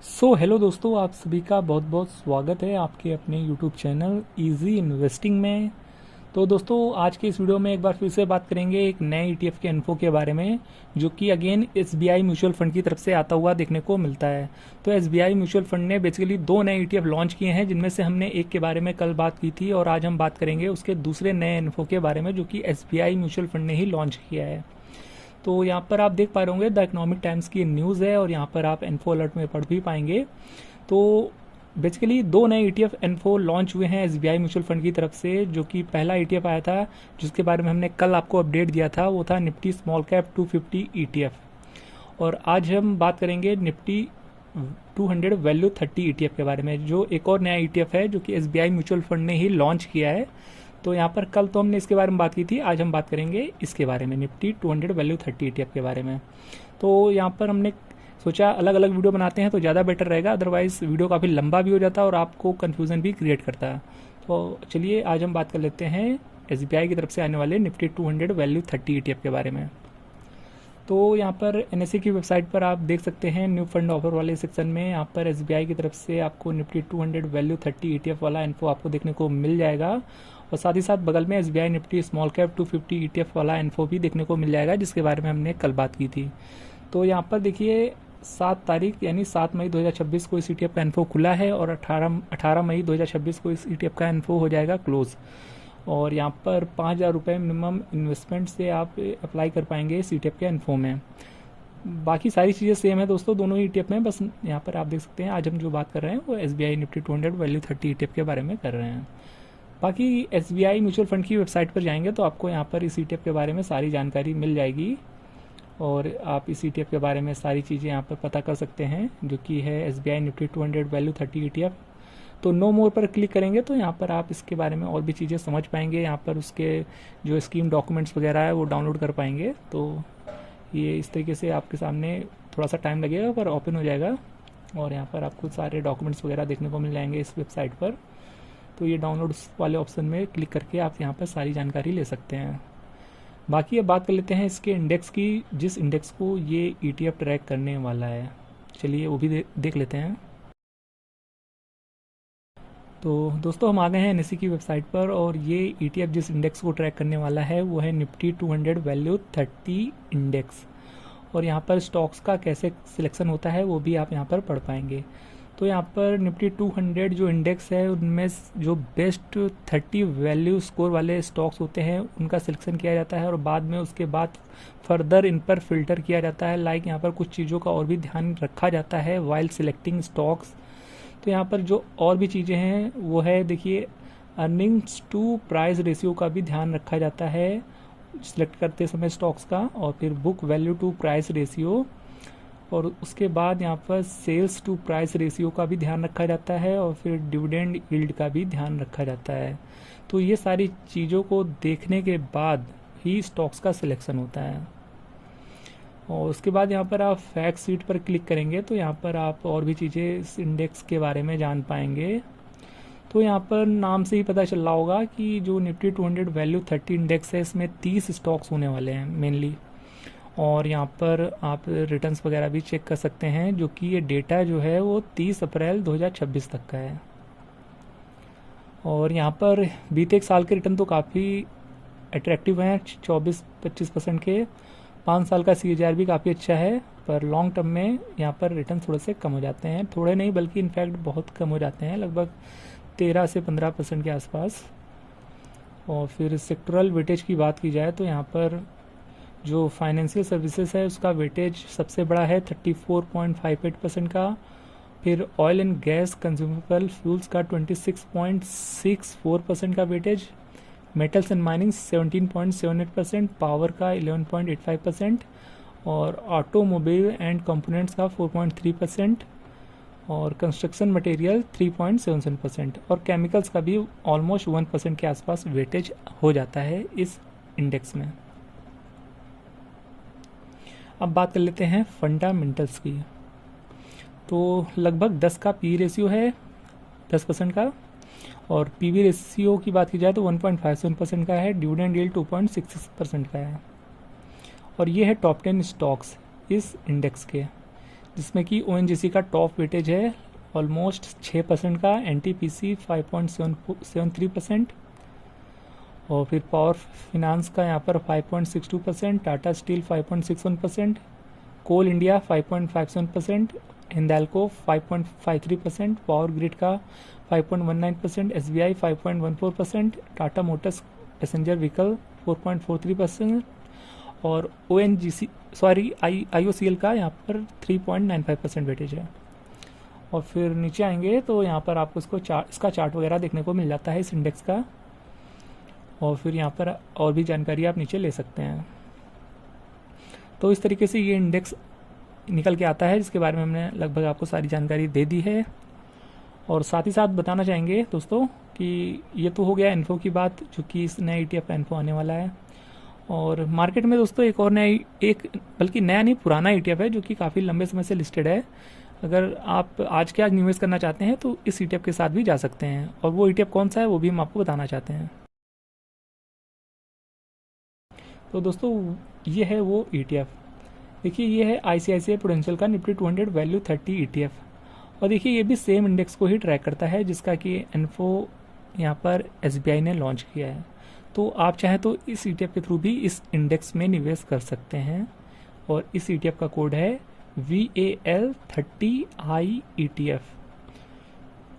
Hello दोस्तों, आप सभी का बहुत बहुत स्वागत है आपके अपने यूट्यूब चैनल इजी इन्वेस्टिंग में। तो दोस्तों, आज के इस वीडियो में एक बार फिर से बात करेंगे एक नए ईटीएफ के इन्फो के बारे में, जो कि अगेन एसबीआई म्यूचुअल फंड की तरफ से आता हुआ देखने को मिलता है। तो एसबीआई म्यूचुअल फंड ने बेसिकली दो नए ईटीएफ लॉन्च किए हैं, जिनमें से हमने एक के बारे में कल बात की थी और आज हम बात करेंगे उसके दूसरे नए इन्फो के बारे में, जो कि एसबीआई म्यूचुअल फंड ने ही लॉन्च किया है। तो यहाँ पर आप देख पा रहे होंगे द इकोनॉमिक टाइम्स की न्यूज़ है और यहाँ पर आप इन्फो अलर्ट में पढ़ भी पाएंगे। तो बेसिकली दो नए ईटीएफ इन्फो लॉन्च हुए हैं एसबीआई म्यूचुअल फंड की तरफ से, जो कि पहला ईटीएफ आया था जिसके बारे में हमने कल आपको अपडेट दिया था, वो था निफ्टी स्मॉल कैप 250 ईटीएफ। और आज हम बात करेंगे निफ्टी 200 वैल्यू 30 ईटीएफ के बारे में, जो एक और नया ईटीएफ है जो कि एसबीआई म्यूचुअल फंड ने ही लॉन्च किया है। तो यहाँ पर कल तो हमने इसके बारे में बात की थी, आज हम बात करेंगे इसके बारे में, निफ्टी 200 वैल्यू 30 ईटीएफ के बारे में। तो यहाँ पर हमने सोचा अलग अलग वीडियो बनाते हैं तो ज़्यादा बेटर रहेगा, अदरवाइज वीडियो काफ़ी लंबा भी हो जाता है और आपको कन्फ्यूज़न भी क्रिएट करता है। तो चलिए आज हम बात कर लेते हैं एसबीआई की तरफ से आने वाले निफ्टी 200 वैल्यू 30 ईटीएफ के बारे में। तो यहाँ पर एनएससी की वेबसाइट पर आप देख सकते हैं न्यू फंड ऑफर वाले सेक्शन में, यहाँ पर एसबीआई की तरफ से आपको निफ्टी 200 वैल्यू 30 ईटीएफ वाला इन्फो आपको देखने को मिल जाएगा। और साथ ही साथ बगल में SBI Nifty small cap 250 ETF वाला इन्फो भी देखने को मिल जाएगा, जिसके बारे में हमने कल बात की थी। तो यहाँ पर देखिए 7 तारीख यानी 7 मई 2026 को इस ईटीएफ का इन्फो खुला है और 18 मई 2026 को इस ईटीएफ का इन्फो हो जाएगा क्लोज। और यहाँ पर 5,000 रुपये मिनिमम इन्वेस्टमेंट से आप अप्लाई कर पाएंगे इस ईटीएफ के इन्फो में। बाकी सारी चीज़ें सेम है दोस्तों दोनों ही ईटीएफ में, बस यहाँ पर आप देख सकते हैं आज हम जो बात कर रहे हैं वो एसबीआई निफ्टी 200 वैल्यू 30 ईटीएफ के बारे में कर रहे हैं। बाकी एसबीआई म्यूचुअल फंड की वेबसाइट पर जाएंगे तो आपको यहाँ पर इस ईटीएफ के बारे में सारी जानकारी मिल जाएगी और आप इस ईटीएफ के बारे में सारी चीज़ें यहाँ पर पता कर सकते हैं, जो कि है एसबीआई निफ्टी 200 वैल्यू 30 ईटीएफ। तो नो मोर पर क्लिक करेंगे तो यहाँ पर आप इसके बारे में और भी चीज़ें समझ पाएंगे, यहाँ पर उसके जो स्कीम डॉक्यूमेंट्स वगैरह है वो डाउनलोड कर पाएंगे। तो ये इस तरीके से आपके सामने थोड़ा सा टाइम लगेगा पर ओपन हो जाएगा और यहाँ पर आपको सारे डॉक्यूमेंट्स वगैरह देखने को मिल जाएंगे इस वेबसाइट पर। तो ये डाउनलोड्स वाले ऑप्शन में क्लिक करके आप यहाँ पर सारी जानकारी ले सकते हैं। बाकी अब बात कर लेते हैं इसके इंडेक्स की, जिस इंडेक्स को ये ईटीएफ ट्रैक करने वाला है। चलिए वो भी देख लेते हैं। तो दोस्तों हम आ गए हैं एनएससी की वेबसाइट पर और ये ईटीएफ जिस इंडेक्स को ट्रैक करने वाला है वो है निफ्टी 200 वैल्यू 30 इंडेक्स। और यहाँ पर स्टॉक्स का कैसे सिलेक्शन होता है वो भी आप यहाँ पर पढ़ पाएंगे। तो यहाँ पर निफ्टी 200 जो इंडेक्स है उनमें जो बेस्ट 30 वैल्यू स्कोर वाले स्टॉक्स होते हैं उनका सिलेक्शन किया जाता है और बाद में उसके बाद फर्दर इन पर फिल्टर किया जाता है। लाइक यहाँ पर कुछ चीज़ों का और भी ध्यान रखा जाता है वाइल सिलेक्टिंग स्टॉक्स। तो यहाँ पर जो और भी चीज़ें हैं वो है, देखिए अर्निंग्स टू प्राइस रेशियो का भी ध्यान रखा जाता है सिलेक्ट करते समय स्टॉक्स का, और फिर book value to price ratio, और उसके बाद यहाँ पर सेल्स टू प्राइस रेशियो का भी ध्यान रखा जाता है और फिर डिविडेंड यील्ड का भी ध्यान रखा जाता है। तो ये सारी चीज़ों को देखने के बाद ही स्टॉक्स का सिलेक्शन होता है। और उसके बाद यहाँ पर आप फैक्ट शीट पर क्लिक करेंगे तो यहाँ पर आप और भी चीज़ें इस इंडेक्स के बारे में जान पाएंगे। तो यहाँ पर नाम से ही पता चल रहा होगा कि जो निफ्टी 200 वैल्यू 30 इंडेक्स है इसमें 30 स्टॉक्स होने वाले हैं मेनली। और यहाँ पर आप रिटर्न्स वगैरह भी चेक कर सकते हैं, जो कि ये डेटा जो है वो 30 अप्रैल 2026 तक का है। और यहाँ पर बीते एक साल के रिटर्न तो काफ़ी अट्रैक्टिव हैं, 24-25% के। 5 साल का CAGR भी काफ़ी अच्छा है, पर लॉन्ग टर्म में यहाँ पर रिटर्न थोड़े से कम हो जाते हैं, थोड़े नहीं बल्कि इनफैक्ट बहुत कम हो जाते हैं, लगभग 13 से 15% के आसपास। और फिर सेक्टरल वेटेज की बात की जाए तो यहाँ पर जो फाइनेंशियल सर्विसेज है उसका वेटेज सबसे बड़ा है 34.58% का। फिर oil and gas consumable fuels का 26.64% का weightage, metals and mining 17.78%, power का 11.85% और ऑटोमोबाइल एंड कंपोनेंट्स का 4.3% और कंस्ट्रक्शन मटेरियल 3.77% और केमिकल्स का भी ऑलमोस्ट 1% के आसपास वेटेज हो जाता है इस इंडेक्स में। अब बात कर लेते हैं फंडामेंटल्स की। तो लगभग 10 का पी रेशियो है 10% का, और पीवी रेशियो की बात की जाए तो 1.57% का है, डिविडेंड यील्ड 2.66% का है। और ये है टॉप 10 स्टॉक्स इस इंडेक्स के, जिसमें कि ONGC का टॉप वेटेज है ऑलमोस्ट 6% का, NTPC 5.73%, और फिर पावर फिनांस का यहाँ पर 5.62%, टाटा स्टील 5.61%, कोल इंडिया 5.57%, हिंदाल्को 5.53%, पावर ग्रिड का 5.19%, SBI 5.14%, Tata Motors passenger vehicle 4.43%, और IOCL का यहाँ पर 3.95% वेटेज है। और फिर नीचे आएंगे तो यहाँ पर आपको इसका चार्ट वगैरह देखने को मिल जाता है इस इंडेक्स का, और फिर यहाँ पर और भी जानकारी आप नीचे ले सकते हैं। तो इस तरीके से ये इंडेक्स निकल के आता है, जिसके बारे में हमने लगभग आपको सारी जानकारी दे दी है। और साथ ही साथ बताना चाहेंगे दोस्तों कि ये तो हो गया इन्फो की बात, जो कि इस नए ETF का इन्फो आने वाला है। और मार्केट में दोस्तों एक और बल्कि नया नहीं, पुराना ETF है जो कि काफ़ी लंबे समय से लिस्टेड है। अगर आप आज के आज निवेश करना चाहते हैं तो इस ETF के साथ भी जा सकते हैं, और वो ETF कौन सा है वो भी हम आपको बताना चाहते हैं। तो दोस्तों ये है वो ETF। देखिए ये है ICICI प्रूडेंशियल का निफ्टी 200 वैल्यू 30 ETF, और देखिए ये भी सेम इंडेक्स को ही ट्रैक करता है जिसका कि इन्फो यहाँ पर SBI ने लॉन्च किया है। तो आप चाहें तो इस ETF के थ्रू भी इस इंडेक्स में निवेश कर सकते हैं, और इस ETF का कोड है VAL30I ETF,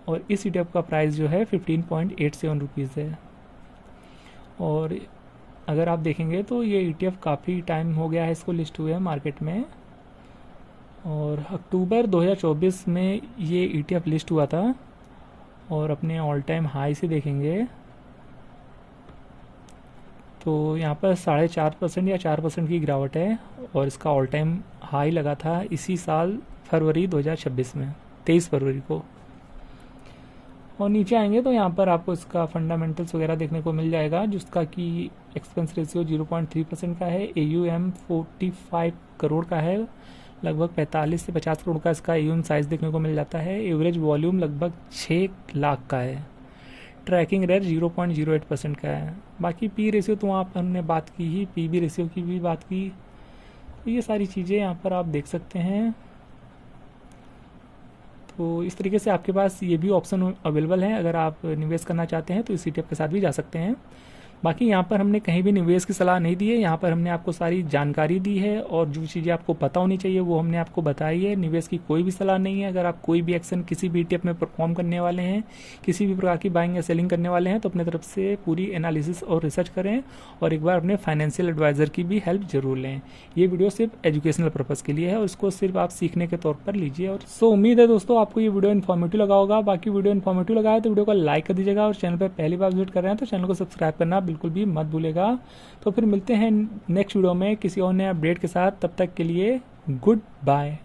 और इस ETF का प्राइस जो है 15.87 रुपीज़ है। और अगर आप देखेंगे तो ये ETF काफ़ी टाइम हो गया है इसको लिस्ट हुए मार्केट में, और अक्टूबर 2024 में ये ETF लिस्ट हुआ था, और अपने ऑल टाइम हाई से देखेंगे तो यहाँ पर 4.5% या 4% की गिरावट है, और इसका ऑल टाइम हाई लगा था इसी साल फरवरी 2026 में, 23 फरवरी को। और नीचे आएंगे तो यहाँ पर आपको इसका फंडामेंटल्स वगैरह देखने को मिल जाएगा, जिसका कि एक्सपेंस रेशियो 0.3% का है, AUM 45 करोड़ का है, लगभग 45 से 50 करोड़ का इसका AUM साइज़ देखने को मिल जाता है। एवरेज वॉल्यूम लगभग 6 लाख का है, ट्रैकिंग रेट 0.08% का है। बाकी P रेशियो तो आप हमने बात की ही, PB रेशियो की भी बात की, तो ये सारी चीज़ें यहाँ पर आप देख सकते हैं। तो इस तरीके से आपके पास ये भी ऑप्शन अवेलेबल है, अगर आप निवेश करना चाहते हैं तो इस ETF के साथ भी जा सकते हैं। बाकी यहाँ पर हमने कहीं भी निवेश की सलाह नहीं दी है, यहाँ पर हमने आपको सारी जानकारी दी है, और जो चीज़ें आपको पता होनी चाहिए वो हमने आपको बताई है। निवेश की कोई भी सलाह नहीं है। अगर आप कोई भी एक्शन किसी भी ETF में परफॉर्म करने वाले हैं, किसी भी प्रकार की बाइंग या सेलिंग करने वाले हैं, तो अपने तरफ से पूरी एनालिसिस और रिसर्च करें, और एक बार अपने फाइनेंशियल एडवाइज़र की भी हेल्प जरूर लें। ये वीडियो सिर्फ एजुकेशनल पर्पज़ के लिए है, और इसको सिर्फ आप सीखने के तौर पर लीजिए। और उम्मीद है दोस्तों आपको ये वीडियो इन्फॉर्मेटिव लगा होगा। बाकी वीडियो इन्फॉर्मेटिव लगा है तो वीडियो को लाइक कर दीजिएगा, और चैनल पर पहली बार विजिट कर रहे हैं तो चैनल को सब्सक्राइब करना बिल्कुल भी मत भूलेगा। तो फिर मिलते हैं नेक्स्ट वीडियो में किसी और नए अपडेट के साथ, तब तक के लिए गुड बाय।